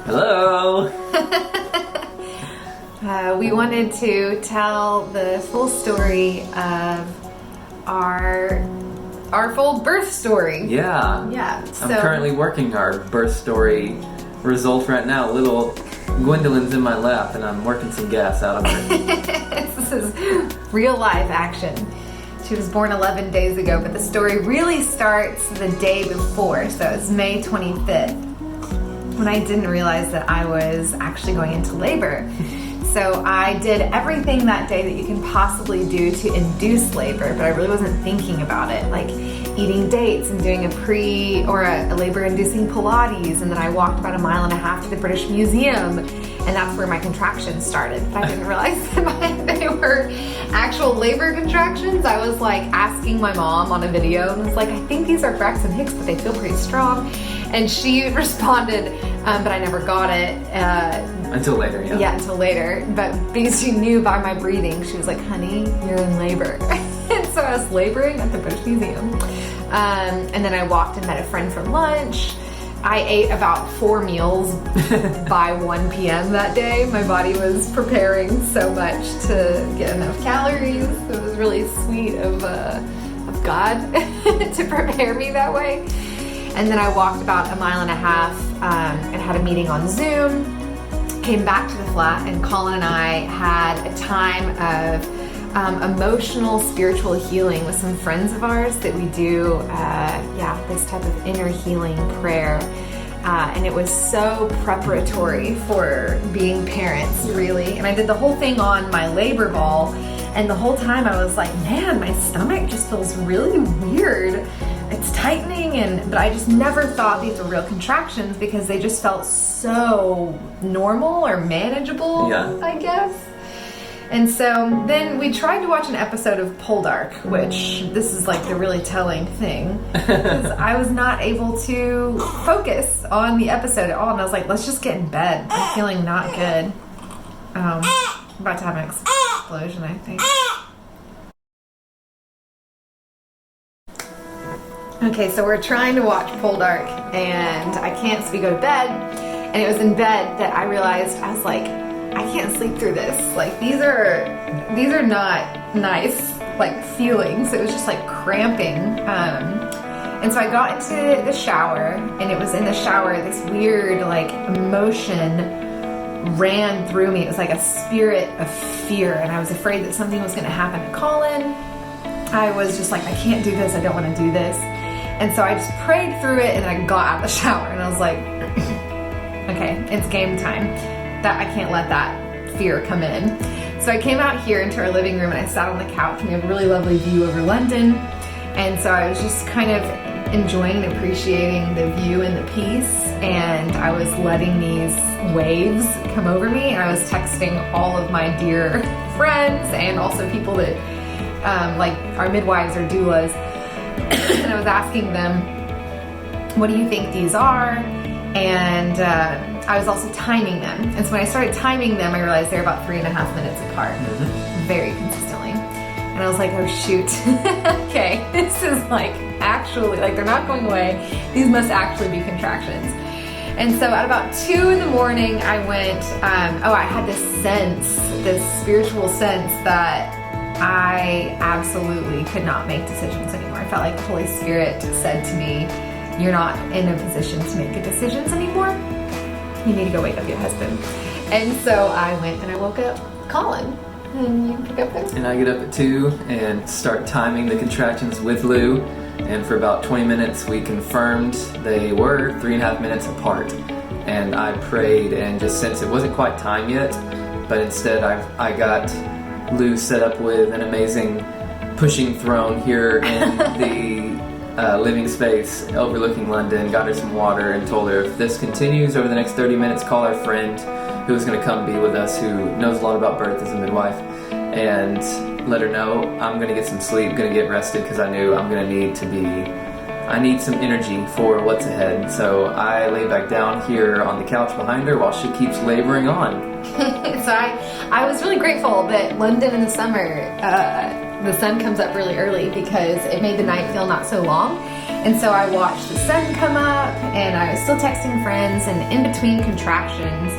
Hello! We wanted to tell the full story of our full birth story. Yeah. Yeah. I'm currently working our birth story result right now. Little Gwendolyn's in my lap and I'm working some gas out of her. This is real life action. She was born 11 days ago, but the story really starts the day before, so it's May 25th, when I didn't realize that I was actually going into labor. So I did everything that day that you can possibly do to induce labor, but I really wasn't thinking about it, like eating dates and doing a labor-inducing Pilates, and then I walked about 1.5 miles to the British Museum, and that's where my contractions started. But I didn't realize that they were actual labor contractions. I was like asking my mom on a video, and was like, I think these are Braxton Hicks, but they feel pretty strong. And she responded, but I never got it. Until later, yeah. Yeah, until later. But because she knew by my breathing, she was like, honey, you're in labor. And so I was laboring at the British Museum. And then I walked and met a friend for lunch. I ate about 4 meals by 1 p.m. that day. My body was preparing so much to get enough calories. It was really sweet of God to prepare me that way. And then I walked about 1.5 miles and had a meeting on Zoom. Came back to the flat, and Colin and I had a time of emotional, spiritual healing with some friends of ours that we do, this type of inner healing prayer. And it was so preparatory for being parents, really. And I did the whole thing on my labor ball, and the whole time I was like, man, my stomach just feels really weird. It's tightening, but I just never thought these were real contractions because they just felt so normal or manageable, I guess. And so then we tried to watch an episode of Poldark, which this is like the really telling thing, because I was not able to focus on the episode at all. And I was like, let's just get in bed. I'm feeling not good. I'm about to have an explosion, I think. Okay, so we're trying to watch Poldark, and I can't, so we go to bed, and it was in bed that I realized, I was like, I can't sleep through this. Like, these are not nice, like, feelings. It was just, like, cramping. And so I got into the shower, and it was in the shower, this weird, like, emotion ran through me. It was like a spirit of fear, and I was afraid that something was going to happen to Colin. I was just like, I can't do this. I don't want to do this. And so I just prayed through it, and then I got out of the shower, and I was like, okay, it's game time. That I can't let that fear come in. So I came out here into our living room, and I sat on the couch, and we have a really lovely view over London. And so I was just kind of enjoying and appreciating the view and the peace, and I was letting these waves come over me, and I was texting all of my dear friends and also people that like our midwives or doulas, and I was asking them, what do you think these are? And I was also timing them. And so when I started timing them, I realized they're about 3.5 minutes apart, very consistently. And I was like, oh shoot, okay, this is like actually, like they're not going away. These must actually be contractions. And so at about 2 in the morning, I went, I had this sense, this spiritual sense that I absolutely could not make decisions anymore. I felt like the Holy Spirit said to me, you're not in a position to make decisions anymore. You need to go wake up your husband. And so I went and I woke up Colin. And you can pick up there. And I get up at 2 and start timing the contractions with Lou. And for about 20 minutes, we confirmed they were 3.5 minutes apart. And I prayed, and just since it wasn't quite time yet, but instead I got Lou set up with an amazing pushing throne here in the living space overlooking London, got her some water, and told her if this continues over the next 30 minutes, call our friend who was going to come be with us, who knows a lot about birth as a midwife, and let her know I'm going to get some sleep, going to get rested, because I knew I'm going to I need some energy for what's ahead. So I lay back down here on the couch behind her while she keeps laboring on. So I was really grateful that London in the summer, the sun comes up really early, because it made the night feel not so long. And so I watched the sun come up, and I was still texting friends, and in between contractions,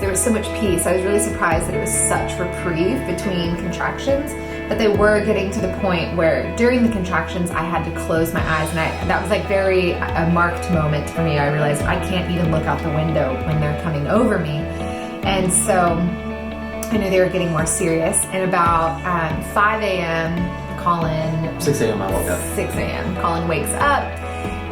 there was so much peace. I was really surprised that it was such reprieve between contractions, but they were getting to the point where during the contractions I had to close my eyes, and that was like a marked moment for me. I realized I can't even look out the window when they're coming over me. And so I knew they were getting more serious. And about 5 a.m., Colin... 6 a.m. I woke up. 6 a.m. Colin wakes up,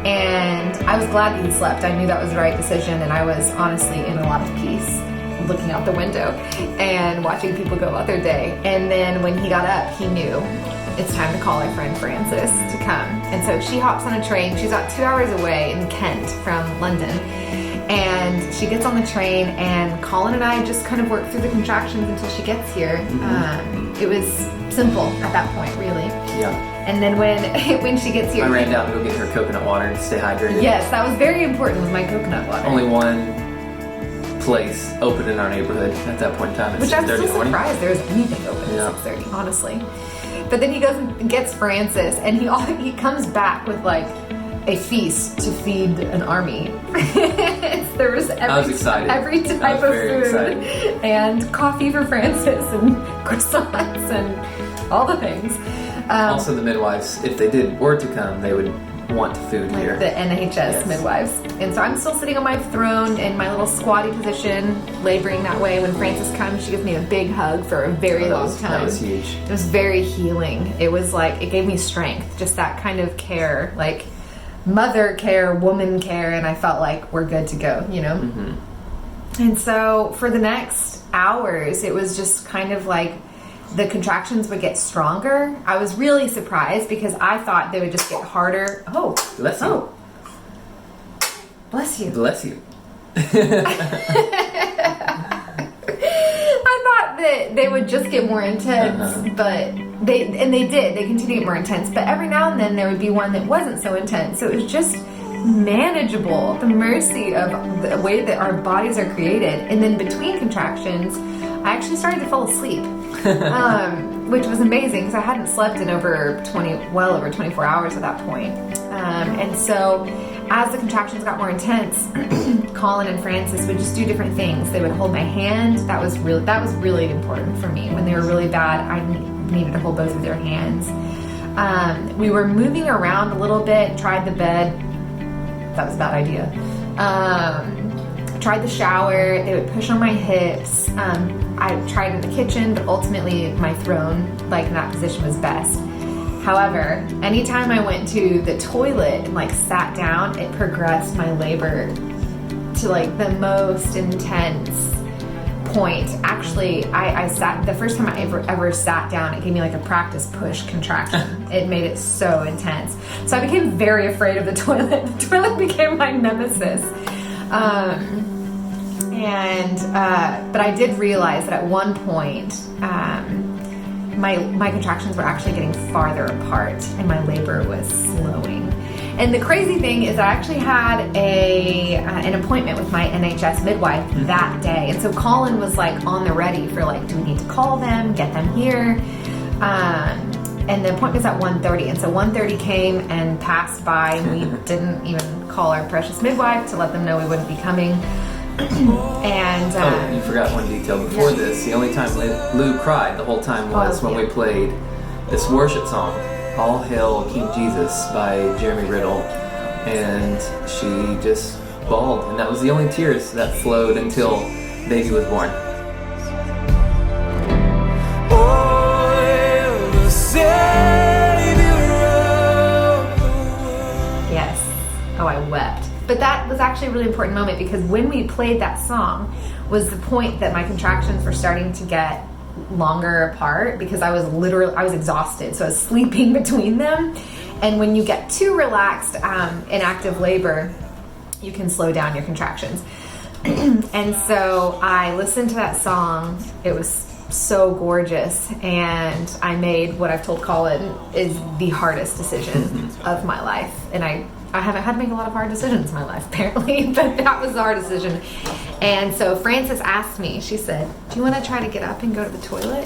and I was glad that he slept. I knew that was the right decision, and I was honestly in a lot of peace looking out the window and watching people go about their day. And then when he got up, he knew it's time to call our friend Frances to come. And so she hops on a train. She's about 2 hours away in Kent from London. And she gets on the train, and Colin and I just kind of work through the contractions until she gets here. It was simple at that point, really. Yeah. And then when she gets here... I ran down to go get her coconut water to stay hydrated. Yes, that was very important with my coconut water. Only one place open in our neighborhood at that point in time. Which I'm still surprised there was anything open at 6:30, honestly. But then he goes and gets Frances, and he comes back with like a feast to feed an army. There was I was excited. Every type of food, excited. And coffee for Frances, and croissants, and all the things. Also, the midwives, if they were to come, they would want food here. The NHS midwives. And so I'm still sitting on my throne in my little squatty position, laboring that way. When Frances comes, she gives me a big hug for a very long time. That was huge. It was very healing. It was like, it gave me strength, just that kind of care, like mother care, woman care, and I felt like we're good to go, you know? Mm-hmm. And so for the next hours, it was just kind of like the contractions would get stronger. I was really surprised because I thought they would just get harder. Oh, bless you. Oh. Bless you. Bless you. I thought that they would just get more intense, but they did. They continued to get more intense. But every now and then there would be one that wasn't so intense. So it was just manageable. The mercy of the way that our bodies are created. And then between contractions, I actually started to fall asleep. Which was amazing because I hadn't slept in well over 24 hours at that point. And so as the contractions got more intense, Colin and Frances would just do different things. They would hold my hand. That was really important for me. When they were really bad, I needed to hold both of their hands. We were moving around a little bit, tried the bed. That was a bad idea. Tried the shower. They would push on my hips. I tried in the kitchen, but ultimately my throne, like in that position, was best. However, anytime I went to the toilet and like sat down, it progressed my labor to like the most intense point. Actually, I sat, the first time I ever sat down, it gave me like a practice push contraction. It made it so intense. So I became very afraid of the toilet. The toilet became my nemesis. But I did realize that at one point, my contractions were actually getting farther apart and my labor was slowing. And the crazy thing is I actually had an appointment with my NHS midwife that day. And so Colin was like on the ready for like, do we need to call them, get them here? And the appointment was at 1:30. And so 1:30 came and passed by, and we didn't even call our precious midwife to let them know we wouldn't be coming. And you forgot one detail before this. The only time Lou cried the whole time was when we played this worship song, All Hail King Jesus by Jeremy Riddle, and she just bawled, and that was the only tears that flowed until Daisy was born. Yes. Oh, I wept. But that was actually a really important moment because when we played that song was the point that my contractions were starting to get longer apart because I was exhausted. So I was sleeping between them. And when you get too relaxed in active labor, you can slow down your contractions. And so I listened to that song. It was so gorgeous. And I made what I've told Colin is the hardest decision of my life. And I haven't had to make a lot of hard decisions in my life, apparently, but that was the hard decision. And so Frances asked me, she said, do you want to try to get up and go to the toilet?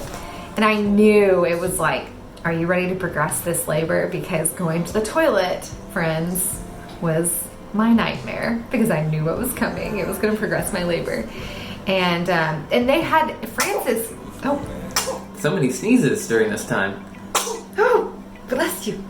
And I knew it was like, are you ready to progress this labor? Because going to the toilet, friends, was my nightmare because I knew what was coming. It was going to progress my labor. And they had Francis. Oh, so many sneezes during this time. Oh, bless you.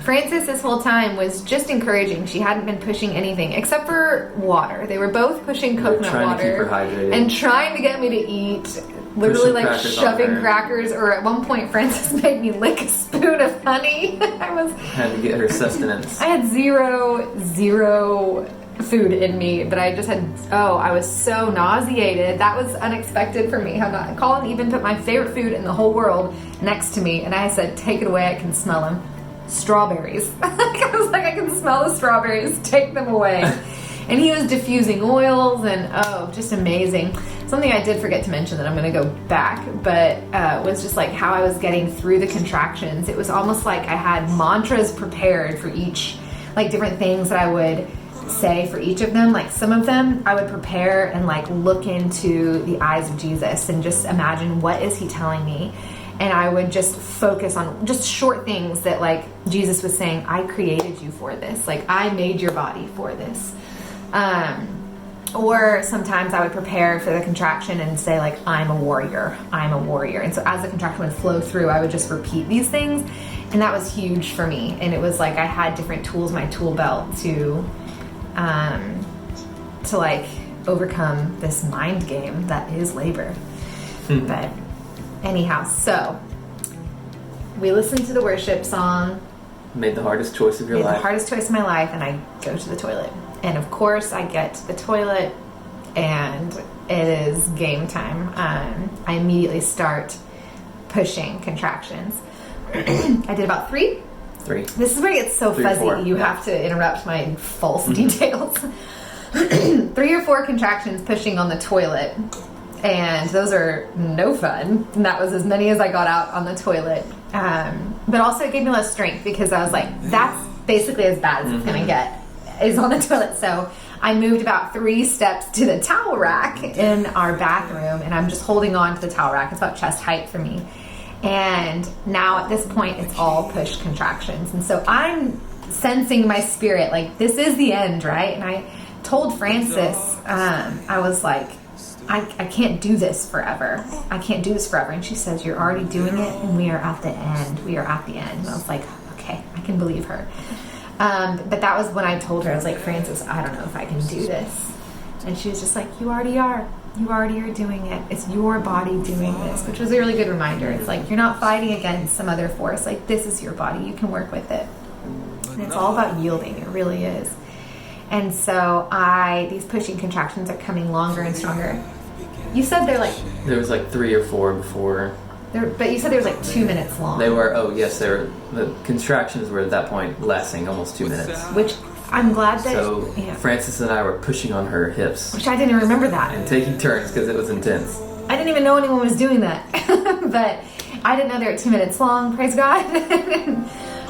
Francis this whole time was just encouraging. She hadn't been pushing anything except for water. They were both pushing coconut water to keep her hydrated. And trying to get me to eat. Literally like shoving crackers, or at one point Francis made me lick a spoon of honey. Had to get her sustenance. I had zero food in me, but I just had, I was so nauseated. That was unexpected for me. Colin even put my favorite food in the whole world next to me, and I said, take it away, I can smell them. Strawberries. I was like, I can smell the strawberries, take them away. And he was diffusing oils, and just amazing. Something I did forget to mention that I'm going to go back, but was just like how I was getting through the contractions. It was almost like I had mantras prepared for each, like different things that I would say for each of them. Like some of them I would prepare and like look into the eyes of Jesus and just imagine, what is he telling me? And I would just focus on just short things that like Jesus was saying, I created you for this. Like I made your body for this. Or sometimes I would prepare for the contraction and say like, I'm a warrior. And so as the contraction would flow through, I would just repeat these things. And that was huge for me. And it was like, I had different tools in my tool belt to like overcome this mind game that is labor. But anyhow, so we listened to the worship song. Made the hardest choice of your life. The hardest choice of my life, and I go to the toilet. And of course, I get to the toilet, and it is game time. I immediately start pushing contractions. I did about three. This is where it gets so fuzzy. You have to interrupt my false details. 3 or 4 contractions pushing on the toilet. And those are no fun. And that was as many as I got out on the toilet. But also it gave me less strength because I was like, that's basically as bad as it's going to get, is on the toilet. So I moved about 3 steps to the towel rack in our bathroom, and I'm just holding on to the towel rack. It's about chest height for me. And now at this point, it's all push contractions. And so I'm sensing my spirit, like, this is the end, right? And I told Francis, I was like, I can't do this forever. I can't do this forever. And she says, you're already doing it, and we are at the end. We are at the end. And I was like, okay, I can believe her. But that was when I told her, I was like, Francis, I don't know if I can do this. And she was just like, you already are. You already are doing it. It's your body doing this, which was a really good reminder. It's like, you're not fighting against some other force. Like, this is your body. You can work with it. And it's all about yielding. It really is. And so these pushing contractions are coming longer and stronger. You said they're like... There was like 3 or 4 before. But you said there was like 2 minutes long. They were, the contractions were at that point lasting almost 2 minutes. Which I'm glad that... So Francis and I were pushing on her hips. Which I didn't remember that. And taking turns because it was intense. I didn't even know anyone was doing that. But I didn't know they were 2 minutes long, praise God.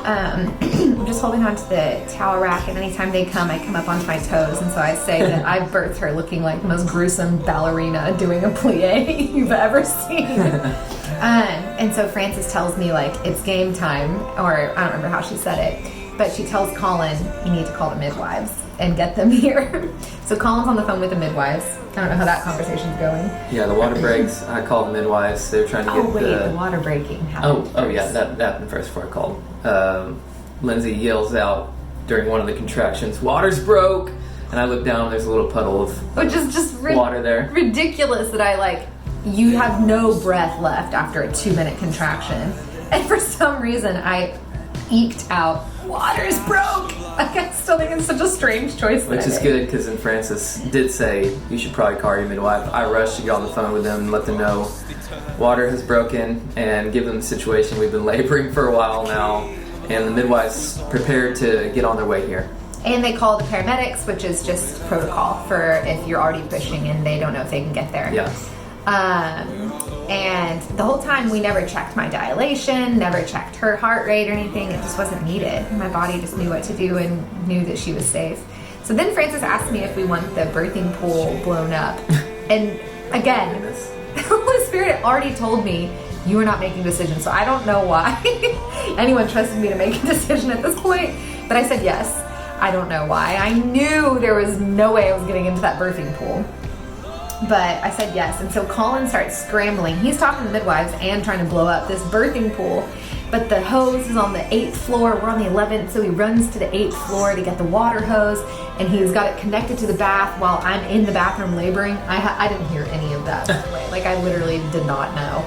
I'm just holding on to the towel rack, and anytime they come, I come up onto my toes, and so I say that I birthed her looking like the most gruesome ballerina doing a plie you've ever seen. And so Frances tells me, like, it's game time, or I don't remember how she said it, but she tells Colin, you need to call the midwives and get them here. So Colin's on the phone with the midwives. I don't know how that conversation's going. Yeah, the water breaks. I called the midwives. They were trying to get the water breaking happened. That happened first before I called. Lindsay yells out during one of the contractions, water's broke! And I look down and there's a little puddle of water there. Ridiculous that you have no breath left after a 2-minute contraction. And for some reason I eked out, water's broke! Like, I still think it's such a strange choice. Which is good, because then Francis did say, you should probably call your midwife. I rushed to get on the phone with them and let them know water has broken and give them the situation. We've been laboring for a while now, and the midwives prepared to get on their way here. And they call the paramedics, which is just protocol for if you're already pushing and they don't know if they can get there. Yeah. And the whole time we never checked my dilation, never checked her heart rate or anything. It just wasn't needed. My body just knew what to do and knew that she was safe. So then Francis asked me if we want the birthing pool blown up. And again, the Holy Spirit already told me You are not making decisions. So I don't know why anyone trusted me to make a decision at this point, but I said yes. I don't know why. I knew there was no way I was getting into that birthing pool, but I said yes. And so Colin starts scrambling. He's talking to midwives and trying to blow up this birthing pool, but the hose is on the 8th floor. We're on the 11th, so he runs to the 8th floor to get the water hose, and he's got it connected to the bath while I'm in the bathroom laboring. I didn't hear any of that, by the way. Like, I literally did not know.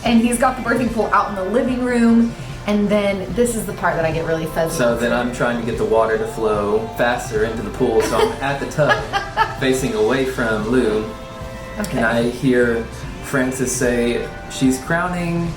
And he's got the birthing pool out in the living room, and then this is the part that I get really fuzzy. So then I'm trying to get the water to flow faster into the pool, so I'm at the tub facing away from Lou, and I hear Frances say, she's crowning.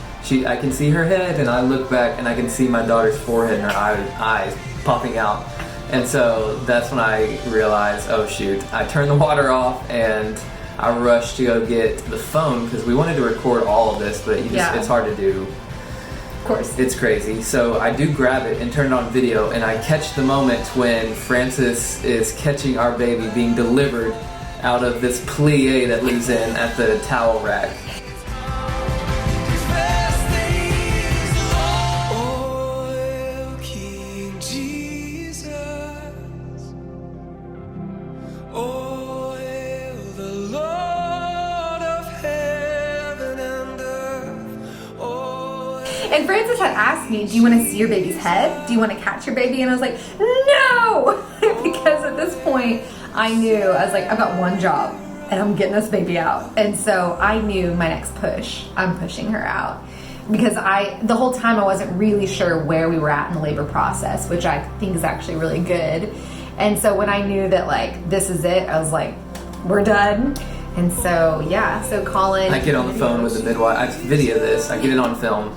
I can see her head, and I look back and I can see my daughter's forehead and her eyes popping out. And so that's when I realized, oh shoot. I turned the water off and I rushed to go get the phone because we wanted to record all of this, but it's hard to do. Of course. It's crazy. So I do grab it and turn it on video, and I catch the moment when Frances is catching our baby being delivered out of this plie that lives in at the towel rack. And Frances had asked me, do you want to see your baby's head? Do you want to catch your baby? And I was like, no! Because at this point, I knew, I was like, I've got one job, and I'm getting this baby out. And so I knew my next push, I'm pushing her out. Because the whole time I wasn't really sure where we were at in the labor process, which I think is actually really good. And so when I knew that, like, this is it, I was like, we're done. And so, yeah, so Colin... I get on the phone with the midwife, I video this, I get it on film.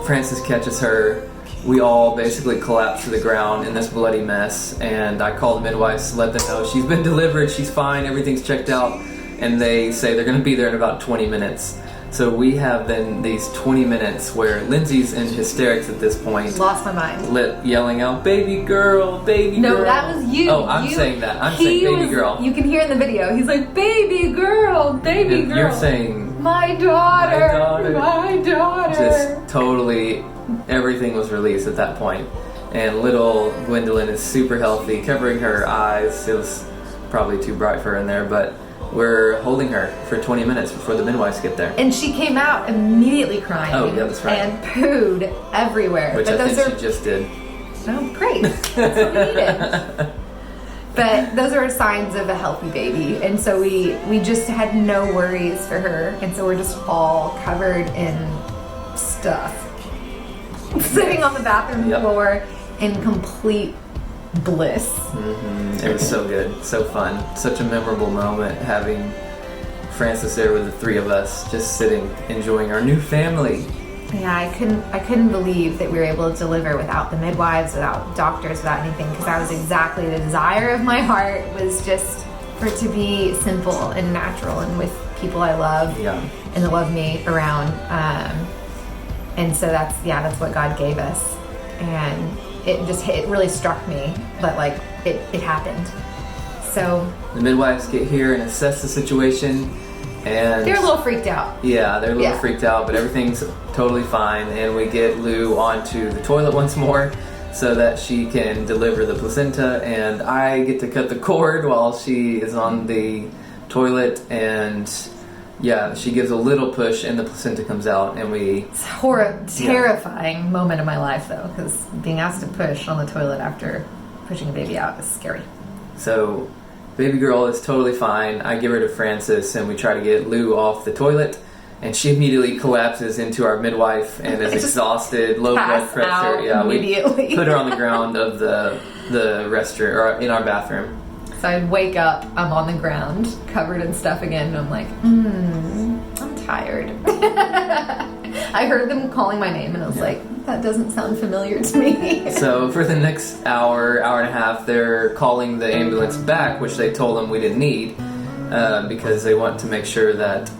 Frances catches her. We all basically collapse to the ground in this bloody mess, and I call the midwives to let them know she's been delivered, she's fine, everything's checked out, and they say they're going to be there in about 20 minutes. So we have then these 20 minutes where Lindsay's in hysterics at this point. Lost my mind. Yelling out, baby girl, baby girl. No, that was you. Oh, I'm saying that. I'm saying baby girl. You can hear in the video, he's like, baby girl, baby girl. You're saying... My daughter, my daughter. Just totally, everything was released at that point. And little Gwendolyn is super healthy, covering her eyes. It was probably too bright for her in there, but we're holding her for 20 minutes before the midwives get there. And she came out immediately crying. Oh, yeah, that's right. And pooed everywhere. Which I think she just did. Oh, great. That's what we needed. But those are signs of a healthy baby. And so we just had no worries for her. And so we're just all covered in stuff. Sitting on the bathroom floor in complete bliss. Mm-hmm. It was so good, so fun. Such a memorable moment having Frances there with the three of us just sitting, enjoying our new family. Yeah, I couldn't believe that we were able to deliver without the midwives, without doctors, without anything, because that was exactly the desire of my heart, was just for it to be simple and natural and with people I love and that love me around. And so that's what God gave us. And it really struck me, but like it happened. So the midwives get here and assess the situation, and they're a little freaked out. Yeah, they're a little freaked out, but everything's totally fine. And we get Lou onto the toilet once more so that she can deliver the placenta, and I get to cut the cord while she is on the toilet, and she gives a little push and the placenta comes out, and it's terrifying moment of my life though, because being asked to push on the toilet after pushing a baby out is scary. So baby girl is totally fine. I give her to Frances and we try to get Lou off the toilet, and she immediately collapses into our midwife and is exhausted, low blood pressure. Immediately. We put her on the ground of the restroom, or in our bathroom. So I wake up, I'm on the ground, covered in stuff again, and I'm like, I'm tired. I heard them calling my name, and I was like, that doesn't sound familiar to me. So for the next hour and a half, they're calling the ambulance back, which they told them we didn't need, because they want to make sure that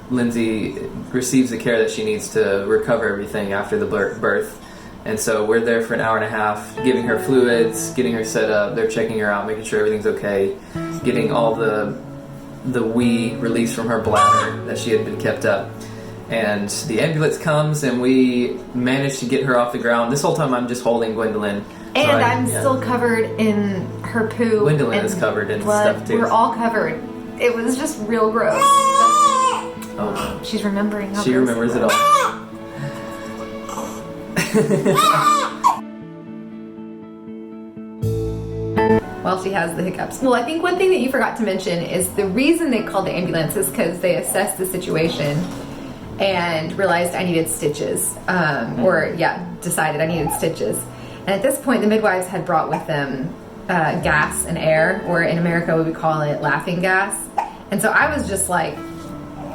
Lindsay receives the care that she needs to recover everything after the birth. And so we're there for an hour and a half, giving her fluids, getting her set up. They're checking her out, making sure everything's okay, getting all the the wee released from her bladder that she had been kept up. And the ambulance comes, and we manage to get her off the ground. This whole time I'm just holding Gwendolyn. And I'm still covered in her poo. Gwendolyn and is covered in blood. stuff too. We're all covered. It was just real gross. Oh, she's remembering how she gross remembers it it all. While she has the hiccups. Well, I think one thing that you forgot to mention is the reason they called the ambulance is because they assessed the situation and realized I needed stitches. Decided I needed stitches. And at this point, the midwives had brought with them gas and air, or in America we would call it laughing gas. And so I was just like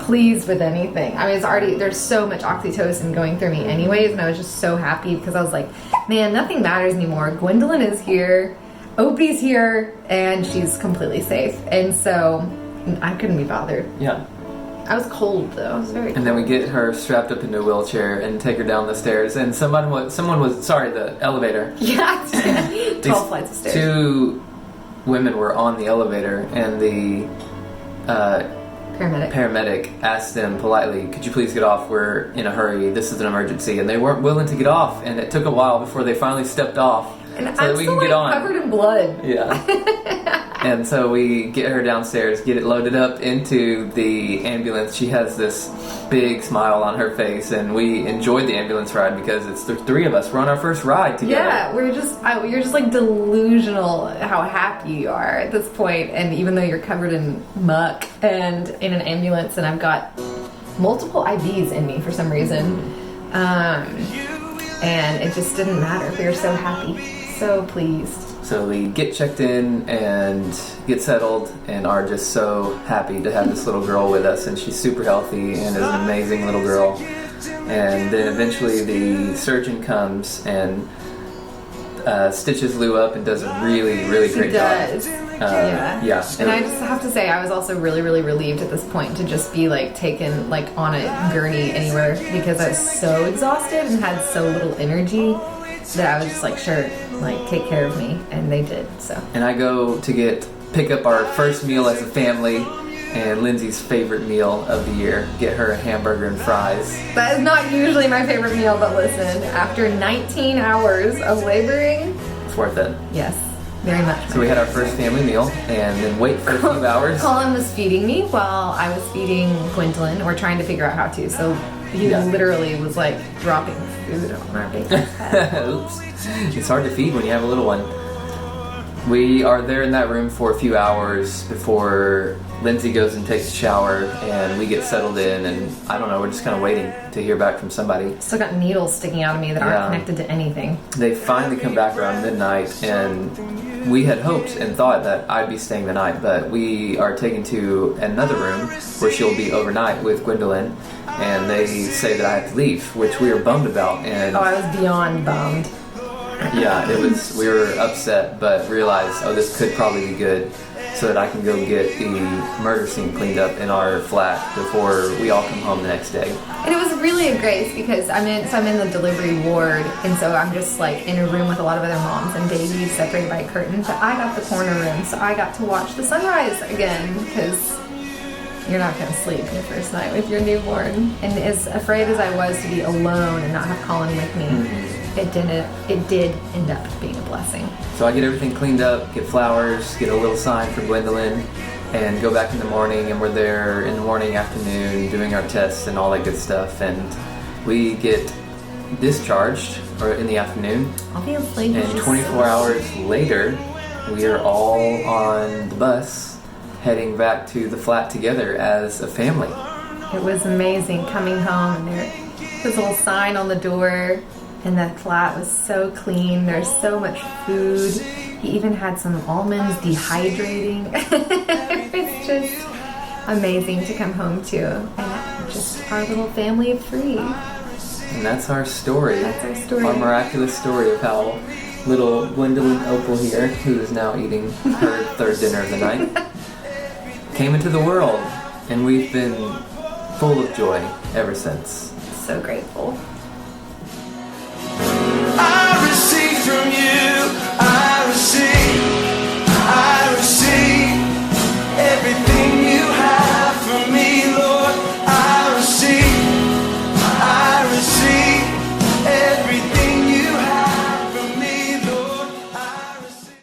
pleased with anything. I mean, it's already, there's so much oxytocin going through me anyways, and I was just so happy because I was like, man, nothing matters anymore. Gwendolyn is here, Opie's here, and she's completely safe. And so I couldn't be bothered. Yeah. I was cold though. I was very cold. And then we get her strapped up into a wheelchair and take her down the stairs. And the elevator. Yeah, 12 flights of stairs. 2 women were on the elevator, and the paramedic asked them politely, could you please get off? We're in a hurry. This is an emergency. And they weren't willing to get off, and it took a while before they finally stepped off. And so that we can get on. Covered in blood. Yeah. And so we get her downstairs, get it loaded up into the ambulance. She has this big smile on her face, and we enjoyed the ambulance ride because it's the 3 of us. We're on our first ride together. Yeah, you're just like delusional how happy you are at this point, and even though you're covered in muck and in an ambulance, and I've got multiple IVs in me for some reason, and it just didn't matter. We were so happy, so pleased. So we get checked in and get settled and are just so happy to have this little girl with us, and she's super healthy and is an amazing little girl. And then eventually the surgeon comes and stitches Lou up and does a really, really great job. Yeah. And I just have to say, I was also really, really relieved at this point to just be like taken like on a gurney anywhere, because I was so exhausted and had so little energy that I was just like, sure, like take care of me, and they did. So. And I go to pick up our first meal as a family, and Lindsay's favorite meal of the year. Get her a hamburger and fries. That is not usually my favorite meal, but listen, after 19 hours of laboring, it's worth it. Yes, very much. So we had our first family meal, and then wait for a few hours. Colin was feeding me while I was feeding Gwendolyn, or trying to figure out how to. So he literally was like dropping food on our baby's head. Oops. It's hard to feed when you have a little one. We are there in that room for a few hours before Lindsay goes and takes a shower, and we get settled in, and I don't know, we're just kind of waiting to hear back from somebody. Still got needles sticking out of me that aren't connected to anything. They finally come back around midnight, and we had hoped and thought that I'd be staying the night, but we are taken to another room where she'll be overnight with Gwendolyn, and they say that I have to leave, which we were bummed about. And I was beyond bummed. Yeah, we were upset, but realized, this could probably be good, so that I can go get the murder scene cleaned up in our flat before we all come home the next day. And it was really a grace because I'm in the delivery ward, and so I'm just like in a room with a lot of other moms and babies separated by a curtain, but I got the corner room, so I got to watch the sunrise again, because you're not going to sleep your first night with your newborn. And as afraid as I was to be alone and not have Colin with me, it did end up being a blessing. So I get everything cleaned up, get flowers, get a little sign for Gwendolyn, and go back in the morning, and we're there in the morning, afternoon, doing our tests and all that good stuff, and we get discharged in the afternoon. Obviously. And 24 hours later, we are all on the bus heading back to the flat together as a family. It was amazing coming home, and there was a little sign on the door, and that flat was so clean. There's so much food. He even had some almonds dehydrating. It's just amazing to come home to, and just our little family of 3. And that's our story. That's our story. Our miraculous story of how little Gwendolyn Opal here, who is now eating her 3rd dinner of the night, came into the world, and we've been full of joy ever since. So grateful.